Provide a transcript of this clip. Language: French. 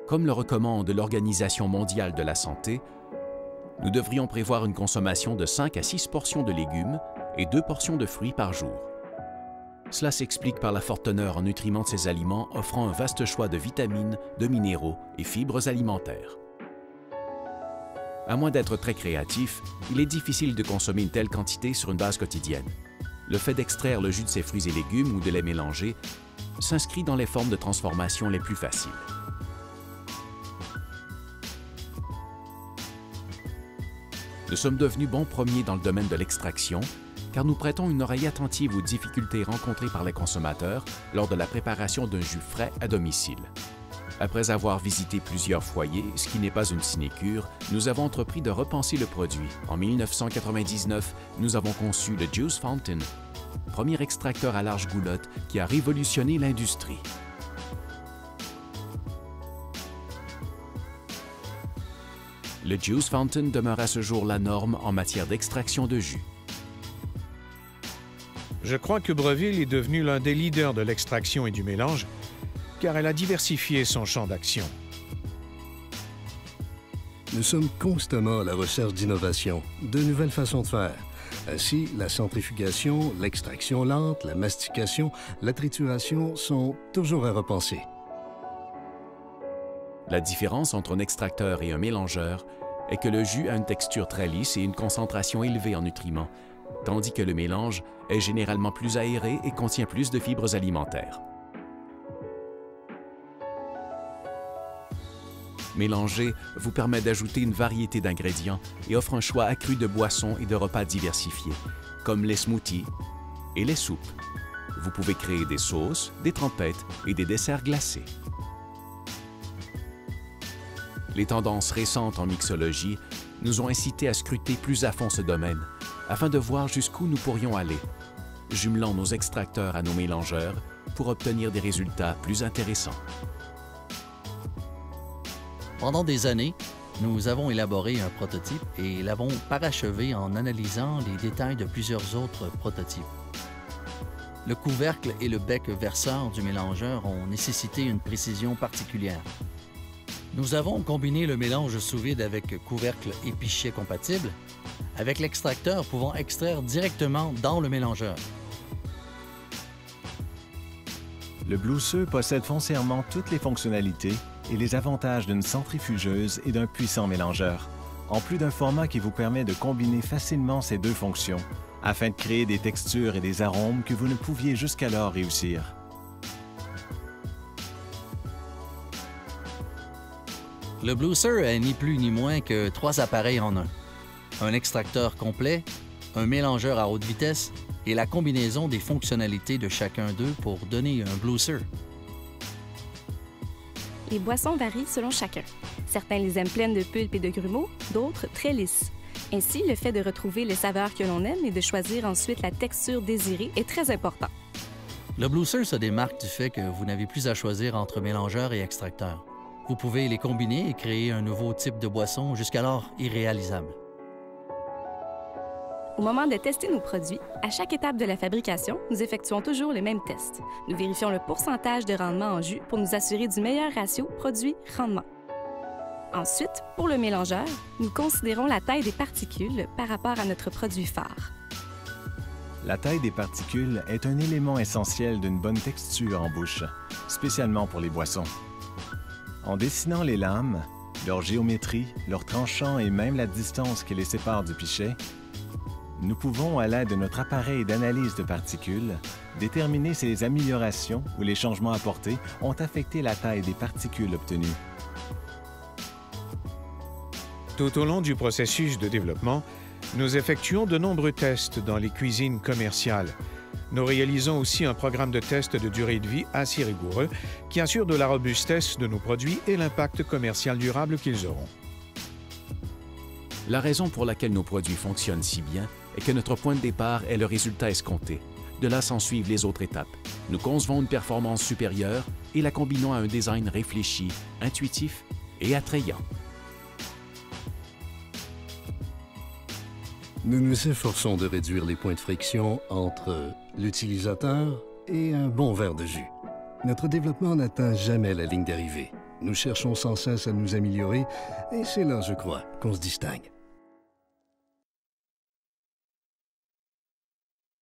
Comme le recommande l'Organisation mondiale de la santé, nous devrions prévoir une consommation de 5 à 6 portions de légumes et 2 portions de fruits par jour. Cela s'explique par la forte teneur en nutriments de ces aliments offrant un vaste choix de vitamines, de minéraux et fibres alimentaires. À moins d'être très créatif, il est difficile de consommer une telle quantité sur une base quotidienne. Le fait d'extraire le jus de ces fruits et légumes ou de les mélanger s'inscrit dans les formes de transformation les plus faciles. Nous sommes devenus bons premiers dans le domaine de l'extraction, car nous prêtons une oreille attentive aux difficultés rencontrées par les consommateurs lors de la préparation d'un jus frais à domicile. Après avoir visité plusieurs foyers, ce qui n'est pas une sinécure, nous avons entrepris de repenser le produit. En 1999, nous avons conçu le Juice Fountain, premier extracteur à large goulotte qui a révolutionné l'industrie. Le Juice Fountain demeure à ce jour la norme en matière d'extraction de jus. Je crois que Breville est devenu l'un des leaders de l'extraction et du mélange, car elle a diversifié son champ d'action. Nous sommes constamment à la recherche d'innovations, de nouvelles façons de faire. Ainsi, la centrifugation, l'extraction lente, la mastication, la trituration sont toujours à repenser. La différence entre un extracteur et un mélangeur est que le jus a une texture très lisse et une concentration élevée en nutriments, tandis que le mélange est généralement plus aéré et contient plus de fibres alimentaires. Mélanger vous permet d'ajouter une variété d'ingrédients et offre un choix accru de boissons et de repas diversifiés, comme les smoothies et les soupes. Vous pouvez créer des sauces, des trempettes et des desserts glacés. Les tendances récentes en mixologie nous ont incités à scruter plus à fond ce domaine, afin de voir jusqu'où nous pourrions aller, jumelant nos extracteurs à nos mélangeurs pour obtenir des résultats plus intéressants. Pendant des années, nous avons élaboré un prototype et l'avons parachevé en analysant les détails de plusieurs autres prototypes. Le couvercle et le bec verseur du mélangeur ont nécessité une précision particulière. Nous avons combiné le mélange sous vide avec couvercle et pichet compatible, avec l'extracteur pouvant extraire directement dans le mélangeur. Le Blueseux possède foncièrement toutes les fonctionnalités et les avantages d'une centrifugeuse et d'un puissant mélangeur, en plus d'un format qui vous permet de combiner facilement ces deux fonctions, afin de créer des textures et des arômes que vous ne pouviez jusqu'alors réussir. Le Blueseux est ni plus ni moins que 3 appareils en un. Un extracteur complet, un mélangeur à haute vitesse et la combinaison des fonctionnalités de chacun d'eux pour donner un Blueseux. Les boissons varient selon chacun. Certains les aiment pleines de pulpe et de grumeaux, d'autres très lisses. Ainsi, le fait de retrouver les saveurs que l'on aime et de choisir ensuite la texture désirée est très important. Le Blueseux se démarque du fait que vous n'avez plus à choisir entre mélangeur et extracteur. Vous pouvez les combiner et créer un nouveau type de boisson jusqu'alors irréalisable. Au moment de tester nos produits, à chaque étape de la fabrication, nous effectuons toujours le même test. Nous vérifions le pourcentage de rendement en jus pour nous assurer du meilleur ratio produit-rendement. Ensuite, pour le mélangeur, nous considérons la taille des particules par rapport à notre produit phare. La taille des particules est un élément essentiel d'une bonne texture en bouche, spécialement pour les boissons. En dessinant les lames, leur géométrie, leur tranchant et même la distance qui les sépare du pichet, nous pouvons, à l'aide de notre appareil d'analyse de particules, déterminer si les améliorations ou les changements apportés ont affecté la taille des particules obtenues. Tout au long du processus de développement, nous effectuons de nombreux tests dans les cuisines commerciales. Nous réalisons aussi un programme de tests de durée de vie assez rigoureux qui assure de la robustesse de nos produits et l'impact commercial durable qu'ils auront. La raison pour laquelle nos produits fonctionnent si bien est que notre point de départ est le résultat escompté. De là s'en suivent les autres étapes. Nous concevons une performance supérieure et la combinons à un design réfléchi, intuitif et attrayant. Nous nous efforçons de réduire les points de friction entre l'utilisateur et un bon verre de jus. Notre développement n'atteint jamais la ligne d'arrivée. Nous cherchons sans cesse à nous améliorer et c'est là, je crois, qu'on se distingue.